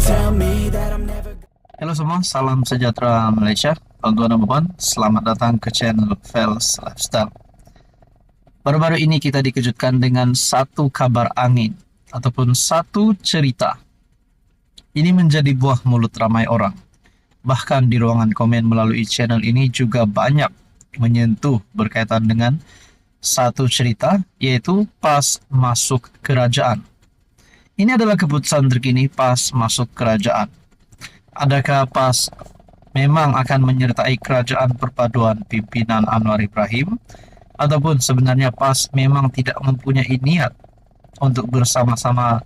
tell me that I'm never. Halo semua, salam sejahtera Malaysia. Tuan-tuan dan puan, selamat datang ke channel Fels Lifestyle. Baru-baru ini kita dikejutkan dengan satu kabar angin ataupun satu cerita. Ini menjadi buah mulut ramai orang. Bahkan di ruangan komen melalui channel ini juga banyak menyentuh berkaitan dengan satu cerita, yaitu PAS masuk kerajaan. Ini adalah keputusan terkini PAS masuk kerajaan. Adakah PAS memang akan menyertai kerajaan perpaduan pimpinan Anwar Ibrahim, ataupun sebenarnya PAS memang tidak mempunyai niat untuk bersama-sama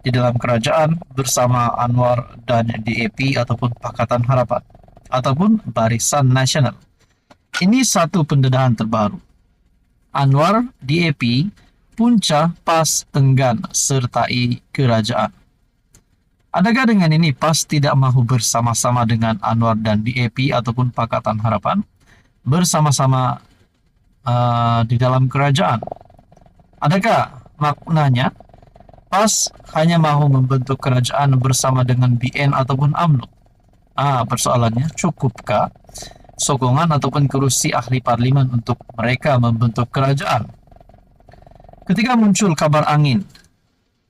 di dalam kerajaan bersama Anwar dan DAP ataupun Pakatan Harapan ataupun Barisan Nasional? Ini satu pendedahan terbaru. Anwar, DAP, punca PAS enggan sertai kerajaan. Adakah dengan ini PAS tidak mahu bersama-sama dengan Anwar dan DAP ataupun Pakatan Harapan bersama-sama di dalam kerajaan? Adakah maknanya PAS hanya mahu membentuk kerajaan bersama dengan BN ataupun UMNO? Persoalannya, cukupkah sokongan ataupun kerusi ahli parlimen untuk mereka membentuk kerajaan? Ketika muncul kabar angin,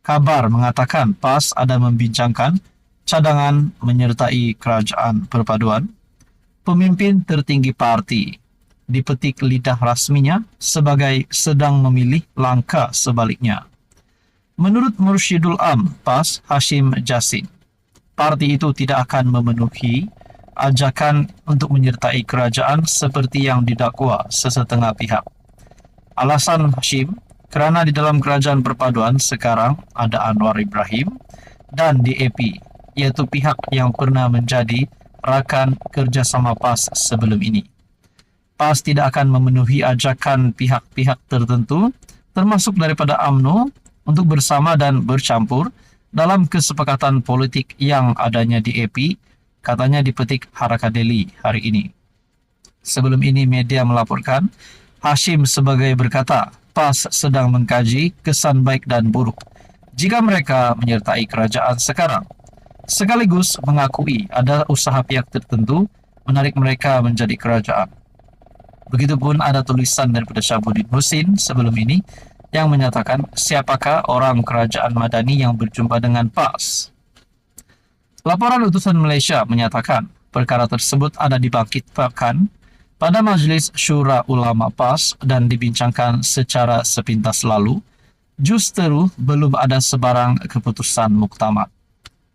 kabar mengatakan PAS ada membincangkan cadangan menyertai kerajaan perpaduan, pemimpin tertinggi parti dipetik lidah rasminya sebagai sedang memilih langkah sebaliknya. Menurut Mursyidul Am PAS Hashim Jassin, parti itu tidak akan memenuhi ajakan untuk menyertai kerajaan seperti yang didakwa sesetengah pihak. Alasan Hashim, kerana di dalam kerajaan perpaduan sekarang ada Anwar Ibrahim dan DAP, yaitu pihak yang pernah menjadi rakan kerjasama PAS sebelum ini. PAS tidak akan memenuhi ajakan pihak-pihak tertentu, termasuk daripada UMNO, untuk bersama dan bercampur dalam kesepakatan politik yang adanya DAP, katanya dipetik Haraka Daily hari ini. Sebelum ini media melaporkan Hashim sebagai berkata PAS sedang mengkaji kesan baik dan buruk jika mereka menyertai kerajaan sekarang, sekaligus mengakui ada usaha pihak tertentu menarik mereka menjadi kerajaan. Begitupun ada tulisan daripada Syabuddin Husin sebelum ini yang menyatakan siapakah orang kerajaan Madani yang berjumpa dengan PAS. Laporan utusan Malaysia menyatakan perkara tersebut ada dibangkitkan pada Majlis Syura Ulama PAS dan dibincangkan secara sepintas lalu, justeru belum ada sebarang keputusan muktamad.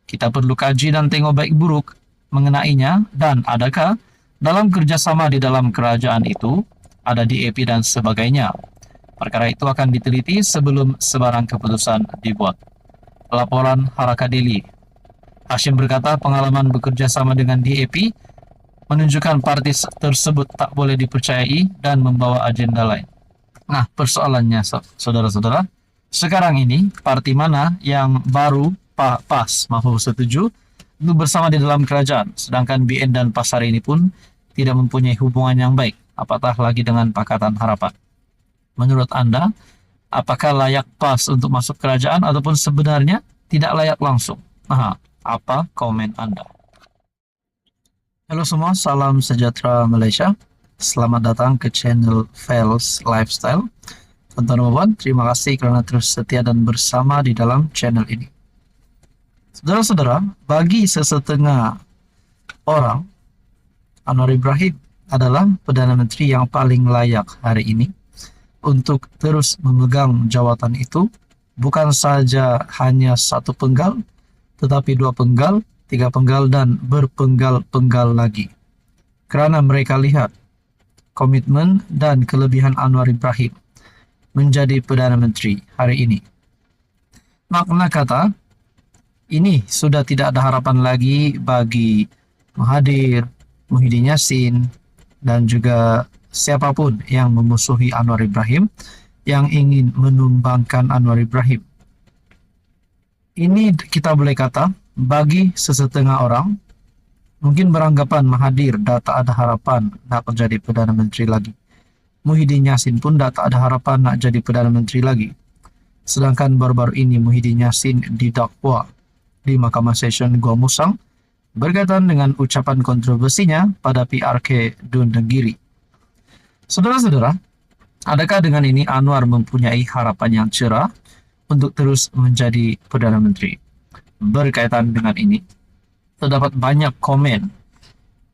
Kita perlu kaji dan tengok baik buruk mengenainya, dan adakah dalam kerjasama di dalam kerajaan itu ada DAP dan sebagainya. Perkara itu akan diteliti sebelum sebarang keputusan dibuat. Laporan Haraka Daily. Hashim berkata pengalaman bekerja sama dengan DAP menunjukkan parti tersebut tak boleh dipercayai dan membawa agenda lain. Nah, persoalannya saudara-saudara, sekarang ini parti mana yang baru PAS mahu setuju untuk bersama di dalam kerajaan, sedangkan BN dan PAS hari ini pun tidak mempunyai hubungan yang baik, apatah lagi dengan Pakatan Harapan. Menurut Anda, apakah layak PAS untuk masuk kerajaan ataupun sebenarnya tidak layak langsung? Apa komen Anda? Halo semua, salam sejahtera Malaysia. Selamat datang ke channel Fels Lifestyle. Tuan-tuan dan puan, terima kasih kerana terus setia dan bersama di dalam channel ini. Saudara-saudara, bagi sesetengah orang, Anwar Ibrahim adalah Perdana Menteri yang paling layak hari ini untuk terus memegang jawatan itu, bukan saja hanya satu penggal, tetapi dua penggal, tiga penggal, dan berpenggal-penggal lagi. Kerana mereka lihat komitmen dan kelebihan Anwar Ibrahim menjadi Perdana Menteri hari ini. Makna kata, ini sudah tidak ada harapan lagi bagi Mahathir, Muhyiddin Yassin, dan juga siapapun yang memusuhi Anwar Ibrahim, yang ingin menumbangkan Anwar Ibrahim. Ini kita boleh kata, bagi sesetengah orang, mungkin beranggapan Mahathir dah tak ada harapan nak menjadi Perdana Menteri lagi. Muhyiddin Yassin pun dah tak ada harapan nak jadi Perdana Menteri lagi. Sedangkan baru-baru ini Muhyiddin Yassin didakwa di Mahkamah Session Gua Musang berkaitan dengan ucapan kontroversinya pada PRK Dun Negiri. Saudara-saudara, adakah dengan ini Anwar mempunyai harapan yang cerah untuk terus menjadi Perdana Menteri? Berkaitan dengan ini, terdapat banyak komen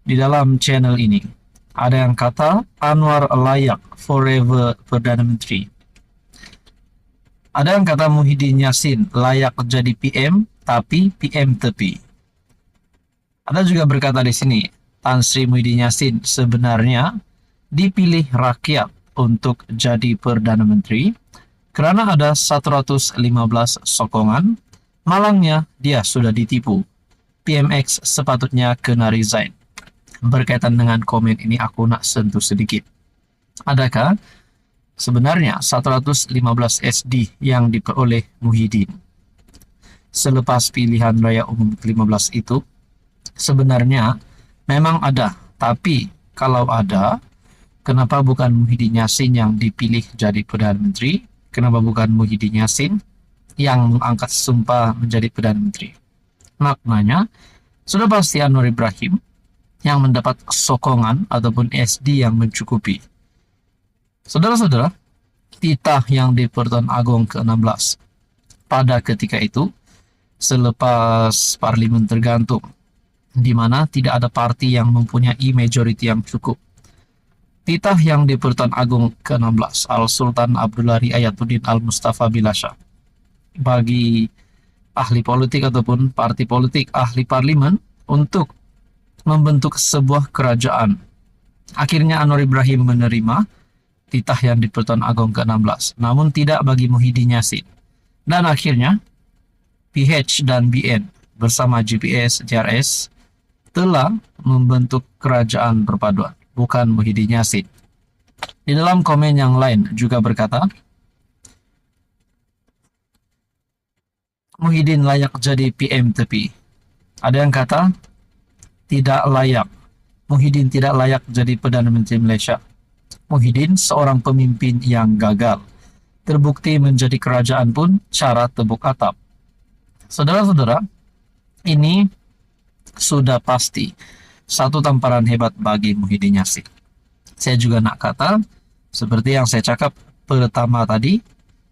di dalam channel ini. Ada yang kata Anwar layak forever Perdana Menteri. Ada yang kata Muhyiddin Yassin layak jadi PM, tapi PM tepi. Ada juga berkata di sini, Tan Sri Muhyiddin Yassin sebenarnya dipilih rakyat untuk jadi Perdana Menteri karena ada 115 sokongan, malangnya dia sudah ditipu. PMX sepatutnya kena resign. Berkaitan dengan komen ini aku nak sentuh sedikit. Adakah sebenarnya 115 SD yang diperoleh Muhyiddin selepas pilihan raya umum ke-15 itu sebenarnya memang ada, tapi kalau ada, kenapa bukan Muhyiddin Yassin yang dipilih jadi Perdana Menteri? Kenapa bukan Muhyiddin Yassin yang mengangkat sumpah menjadi Perdana Menteri? Maknanya, sudah pasti Anwar Ibrahim yang mendapat sokongan ataupun SD yang mencukupi. Saudara-saudara, titah yang di Pertuan Agong ke-16 pada ketika itu, selepas parlimen tergantung, di mana tidak ada parti yang mempunyai majority yang cukup. Titah yang di Pertuan Agong ke-16 Al-Sultan Abdullari Ayatuddin Al-Mustafa Bilasha bagi ahli politik ataupun parti politik ahli parlimen untuk membentuk sebuah kerajaan. Akhirnya Anwar Ibrahim menerima titah yang di Pertuan Agong ke-16, namun tidak bagi Muhyiddin Yassin. Dan akhirnya PH dan BN bersama GPS, JRS telah membentuk kerajaan perpaduan, bukan Muhyiddin Yassin. Di dalam komen yang lain juga berkata, Muhyiddin layak jadi PM tepi. Ada yang kata, tidak layak. Muhyiddin tidak layak jadi Perdana Menteri Malaysia. Muhyiddin seorang pemimpin yang gagal. Terbukti menjadi kerajaan pun cara tebuk atap. Saudara-saudara, ini sudah pasti satu tamparan hebat bagi Muhyiddin Yassin. Saya juga nak kata, seperti yang saya cakap pertama tadi,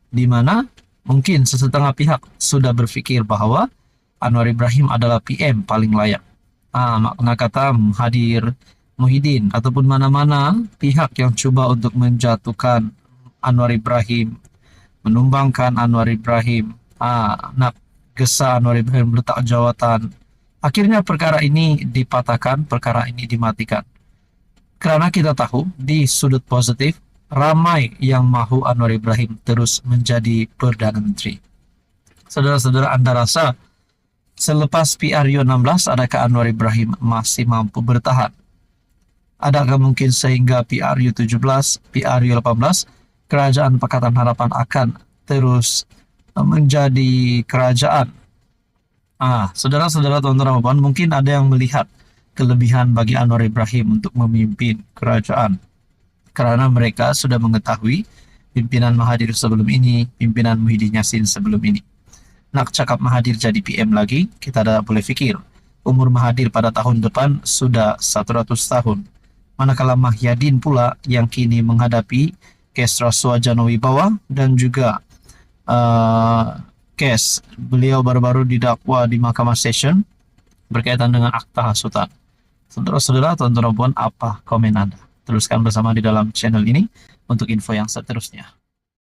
di mana mungkin sesetengah pihak sudah berpikir bahwa Anwar Ibrahim adalah PM paling layak. Makna kata hadir Muhyiddin ataupun mana-mana pihak yang coba untuk menjatuhkan Anwar Ibrahim, menumbangkan Anwar Ibrahim, nak gesa Anwar Ibrahim letak jawatan. Akhirnya perkara ini dipatahkan, perkara ini dimatikan. Karena kita tahu di sudut positif, ramai yang mahu Anwar Ibrahim terus menjadi Perdana Menteri. Saudara-saudara, Anda rasa selepas PRU 16, adakah Anwar Ibrahim masih mampu bertahan? Adakah mungkin sehingga PRU 17, PRU 18, Kerajaan Pakatan Harapan akan terus menjadi kerajaan? Saudara-saudara, tuan-tuan dan puan, mungkin ada yang melihat kelebihan bagi Anwar Ibrahim untuk memimpin kerajaan. Karena mereka sudah mengetahui pimpinan Mahathir sebelum ini, pimpinan Muhyiddin Yassin sebelum ini. Nak cakap Mahathir jadi PM lagi, kita dah boleh fikir. Umur Mahathir pada tahun depan sudah 100 tahun. Manakala Muhyiddin pula yang kini menghadapi kes rasuah Janowi Bawah dan juga kes beliau baru-baru didakwa di Mahkamah Session berkaitan dengan akta hasutan. Saudara-saudara, tuan-tuan dan puan, apa komen Anda? Teruskan bersama di dalam channel ini untuk info yang seterusnya.